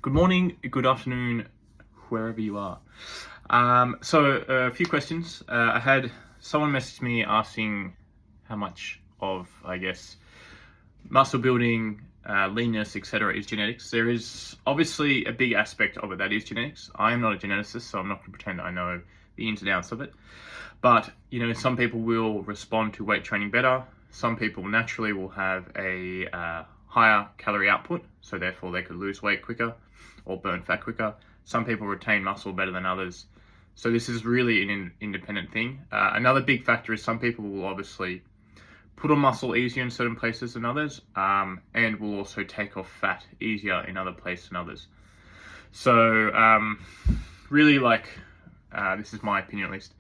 Good morning, good afternoon, wherever you are. So a few questions. I had someone message me asking how much of, muscle building, leanness, etc. is genetics. There is obviously a big aspect of it that is genetics. I am not a geneticist, so I'm not going to pretend I know the ins and outs of it. But, some people will respond to weight training better. Some people naturally will have a higher calorie output, so therefore they could lose weight quicker or burn fat quicker. Some people retain muscle better than others. So this is really an independent thing. Another big factor is some people will obviously put on muscle easier in certain places than others, and will also take off fat easier in other places than others. So really, this is my opinion at least,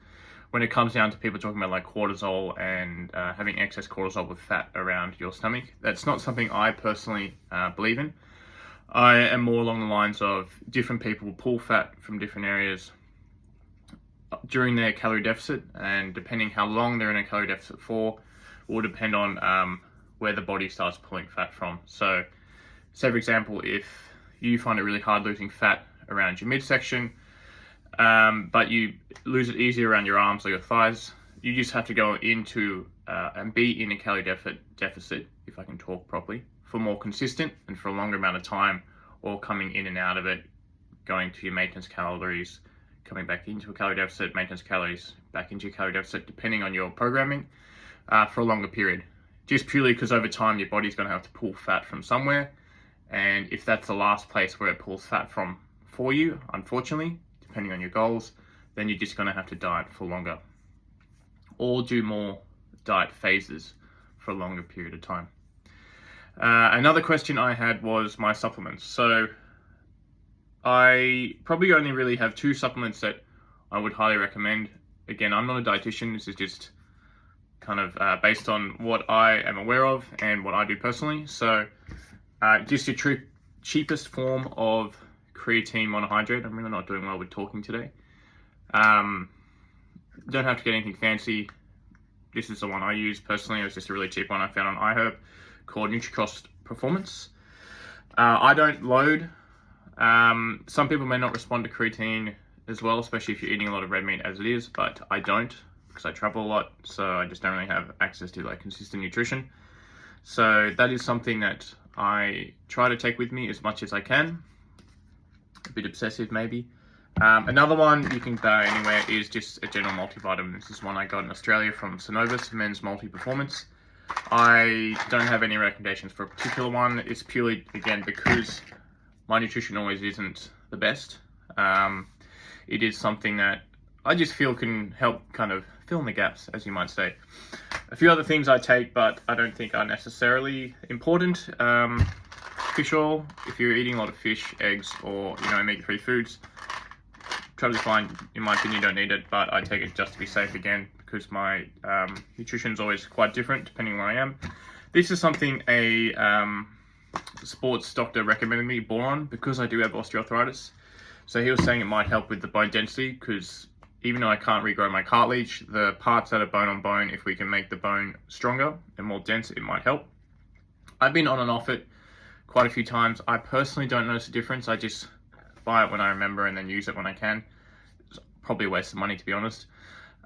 when it comes down to people talking about like cortisol and having excess cortisol with fat around your stomach, that's not something I personally believe in. I am more along the lines of different people pull fat from different areas during their calorie deficit, and depending how long they're in a calorie deficit for will depend on where the body starts pulling fat from. So say for example, if you find it really hard losing fat around your midsection, but you lose it easier around your arms or your thighs, you just have to go into and be in a calorie deficit, if I can talk properly, for more consistent and for a longer amount of time, or coming in and out of it, going to your maintenance calories, coming back into a calorie deficit, maintenance calories, back into your calorie deficit, depending on your programming, for a longer period. Just purely because over time your body's going to have to pull fat from somewhere, and if that's the last place where it pulls fat from for you, unfortunately, depending on your goals, then you're just going to have to diet for longer, or do more diet phases for a longer period of time. Another question I had was my supplements. So I probably only really have two supplements that I would highly recommend. Again, I'm not a dietitian. This is just kind of based on what I am aware of and what I do personally. So just your cheapest form of creatine monohydrate. I'm really not doing well with talking today. Don't have to get anything fancy. This is the one I use personally. It was just a really cheap one I found on iHerb called NutriCross Performance. I don't load. Some people may not respond to creatine as well, especially if you're eating a lot of red meat as it is, but I don't, because I travel a lot, so I just don't really have access to consistent nutrition. So that is something that I try to take with me as much as I can. A bit obsessive maybe. Another one you can buy anywhere is just a general multivitamin. This is one I got in Australia from Synovus Men's Multi-Performance. I don't have any recommendations for a particular one. It's purely, again, because my nutrition always isn't the best. It is something that I just feel can help kind of fill in the gaps, as you might say. A few other things I take, but I don't think are necessarily important. Fish oil, if you're eating a lot of fish, eggs, or omega-3 foods, totally fine. In my opinion, you don't need it, but I take it just to be safe again, because my nutrition is always quite different depending where I am. This is something a sports doctor recommended me, boron, because I do have osteoarthritis. So he was saying it might help with the bone density, because even though I can't regrow my cartilage, the parts that are bone on bone, if we can make the bone stronger and more dense, it might help. I've been on and off it quite a few times. I personally don't notice a difference. I just buy it when I remember and then use it when I can. It's probably a waste of money, to be honest.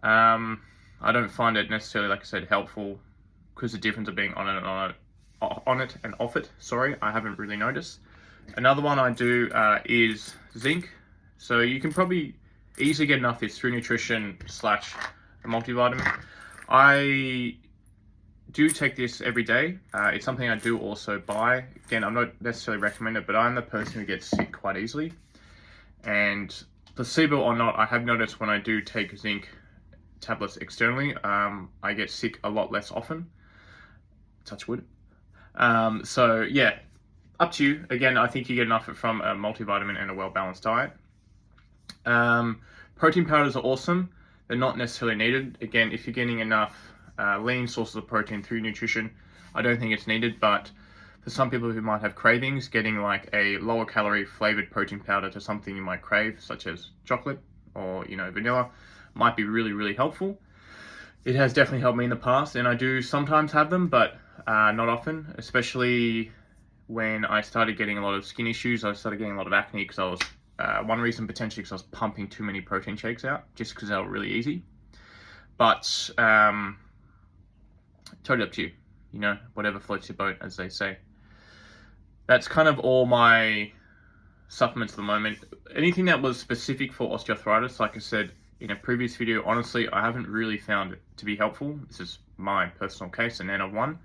I don't find it necessarily, like I said, helpful, because the difference of being on it and off it, I haven't really noticed. Another one I do is zinc. So you can probably easily get enough this through nutrition / a multivitamin. I do take this every day. It's something I do also buy. Again, I'm not necessarily recommend it, but I'm the person who gets sick quite easily. And placebo or not, I have noticed when I do take zinc tablets externally, I get sick a lot less often. Touch wood. So yeah, up to you. Again, I think you get enough from a multivitamin and a well-balanced diet. Protein powders are awesome. They're not necessarily needed. Again, if you're getting enough lean sources of protein through nutrition, I don't think it's needed, but for some people who might have cravings, getting like a lower calorie flavored protein powder to something you might crave, such as chocolate or vanilla, might be really, really helpful. It has definitely helped me in the past, and I do sometimes have them, but not often, especially when I started getting a lot of skin issues. I started getting a lot of acne because I was, one reason potentially because I was pumping too many protein shakes out, just because they were really easy. But totally up to you, you know, whatever floats your boat, as they say. That's kind of all my supplements at the moment. Anything that was specific for osteoarthritis, like I said in a previous video, honestly, I haven't really found it to be helpful. This is my personal case, an N of 1.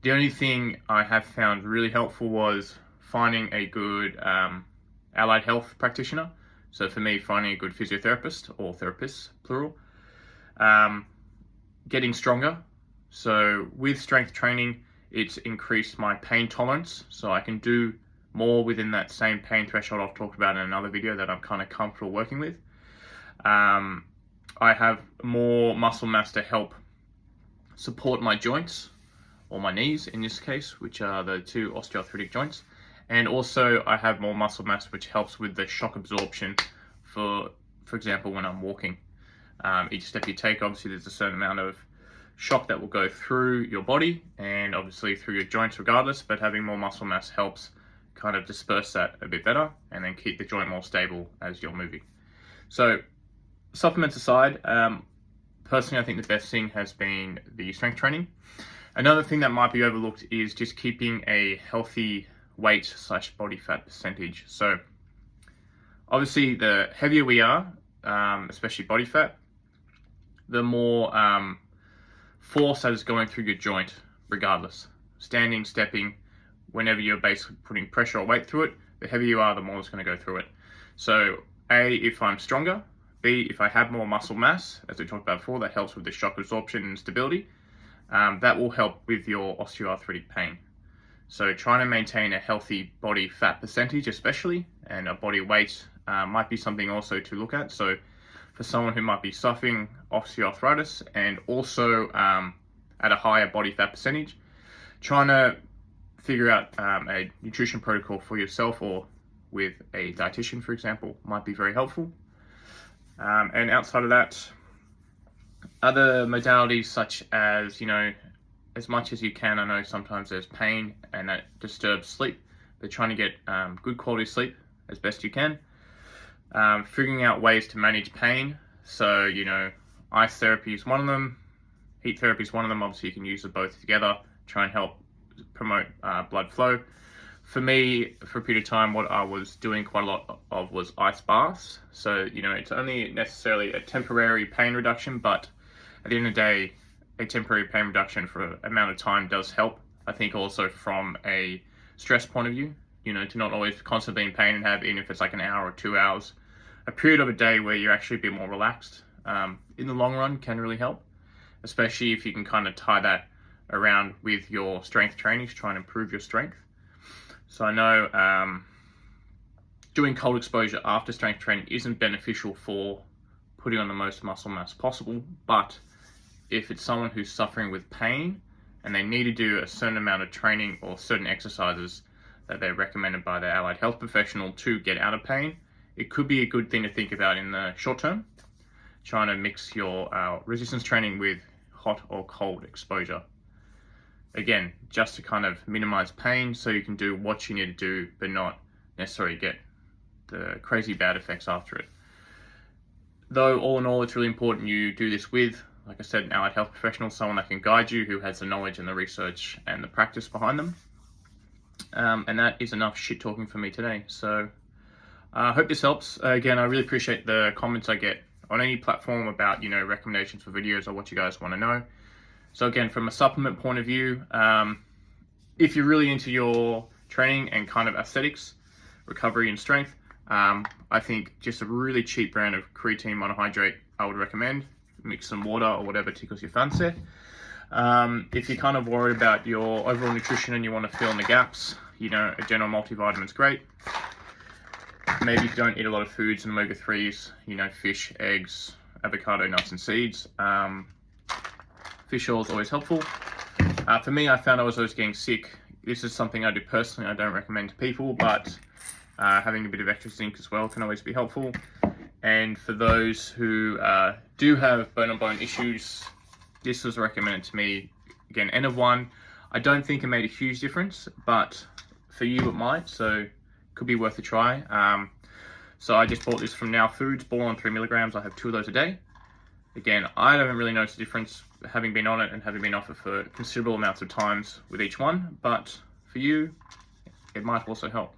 The only thing I have found really helpful was finding a good allied health practitioner. So for me, finding a good physiotherapist, or therapists, plural. Getting stronger. So with strength training, it's increased my pain tolerance. So I can do more within that same pain threshold I've talked about in another video that I'm kind of comfortable working with. I have more muscle mass to help support my joints, or my knees in this case, which are the two osteoarthritic joints. And also I have more muscle mass which helps with the shock absorption for example, when I'm walking. Each step you take, obviously there's a certain amount of shock that will go through your body and obviously through your joints regardless, but having more muscle mass helps kind of disperse that a bit better and then keep the joint more stable as you're moving. So supplements aside, personally I think the best thing has been the strength training. Another thing that might be overlooked is just keeping a healthy weight / body fat percentage. So obviously the heavier we are, especially body fat, the more force that is going through your joint regardless. Standing, stepping, whenever you're basically putting pressure or weight through it, the heavier you are, the more it's going to go through it. So A, if I'm stronger, B, if I have more muscle mass, as we talked about before, that helps with the shock absorption and stability. That will help with your osteoarthritic pain. So trying to maintain a healthy body fat percentage especially, and a body weight might be something also to look at. So for someone who might be suffering osteoarthritis and also at a higher body fat percentage, trying to figure out a nutrition protocol for yourself or with a dietitian, for example, might be very helpful. And outside of that, other modalities such as, you know, as much as you can, I know sometimes there's pain and that disturbs sleep, but trying to get good quality sleep as best you can. Figuring out ways to manage pain. So, you know, ice therapy is one of them, heat therapy is one of them. Obviously you can use them both together, try and help promote blood flow. For me, for a period of time, what I was doing quite a lot of was ice baths. So, you know, it's only necessarily a temporary pain reduction, but at the end of the day, a temporary pain reduction for an amount of time does help. I think also from a stress point of view, you know, to not always constantly be in pain and have, even if it's like an hour or 2 hours, a period of a day where you're actually a bit more relaxed, in the long run can really help, especially if you can kind of tie that around with your strength training to try and improve your strength. So I know doing cold exposure after strength training isn't beneficial for putting on the most muscle mass possible, but if it's someone who's suffering with pain and they need to do a certain amount of training or certain exercises that they're recommended by their allied health professional to get out of pain, it could be a good thing to think about in the short term, trying to mix your resistance training with hot or cold exposure. Again, just to kind of minimize pain so you can do what you need to do, but not necessarily get the crazy bad effects after it. Though all in all, it's really important you do this with, like I said, an allied health professional, someone that can guide you, who has the knowledge and the research and the practice behind them. And that is enough shit talking for me today. So I hope this helps. Again, I really appreciate the comments I get on any platform about, you know, recommendations for videos or what you guys want to know. So again, from a supplement point of view, if you're really into your training and kind of aesthetics, recovery and strength, I think just a really cheap brand of creatine monohydrate I would recommend. Mix some water or whatever tickles your fancy. If you're kind of worried about your overall nutrition and you want to fill in the gaps, you know, a general multivitamin's great. Maybe if you don't eat a lot of foods and omega-3s, you know, fish, eggs, avocado, nuts and seeds. Fish oil is always helpful. For me, I found I was always getting sick. This is something I do personally. I don't recommend to people, but having a bit of extra zinc as well can always be helpful. And for those who do have bone-on-bone issues, this was recommended to me. Again, N of 1. I don't think it made a huge difference, but for you, it might, so could be worth a try. So I just bought this from Now Foods, Boron 3 milligrams. I have 2 of those a day. Again, I haven't really noticed a difference having been on it and having been off it for considerable amounts of times with each one, but for you, it might also help.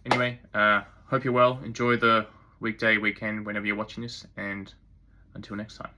Anyway, hope you're well. Enjoy the weekday, weekend, whenever you're watching this, and until next time.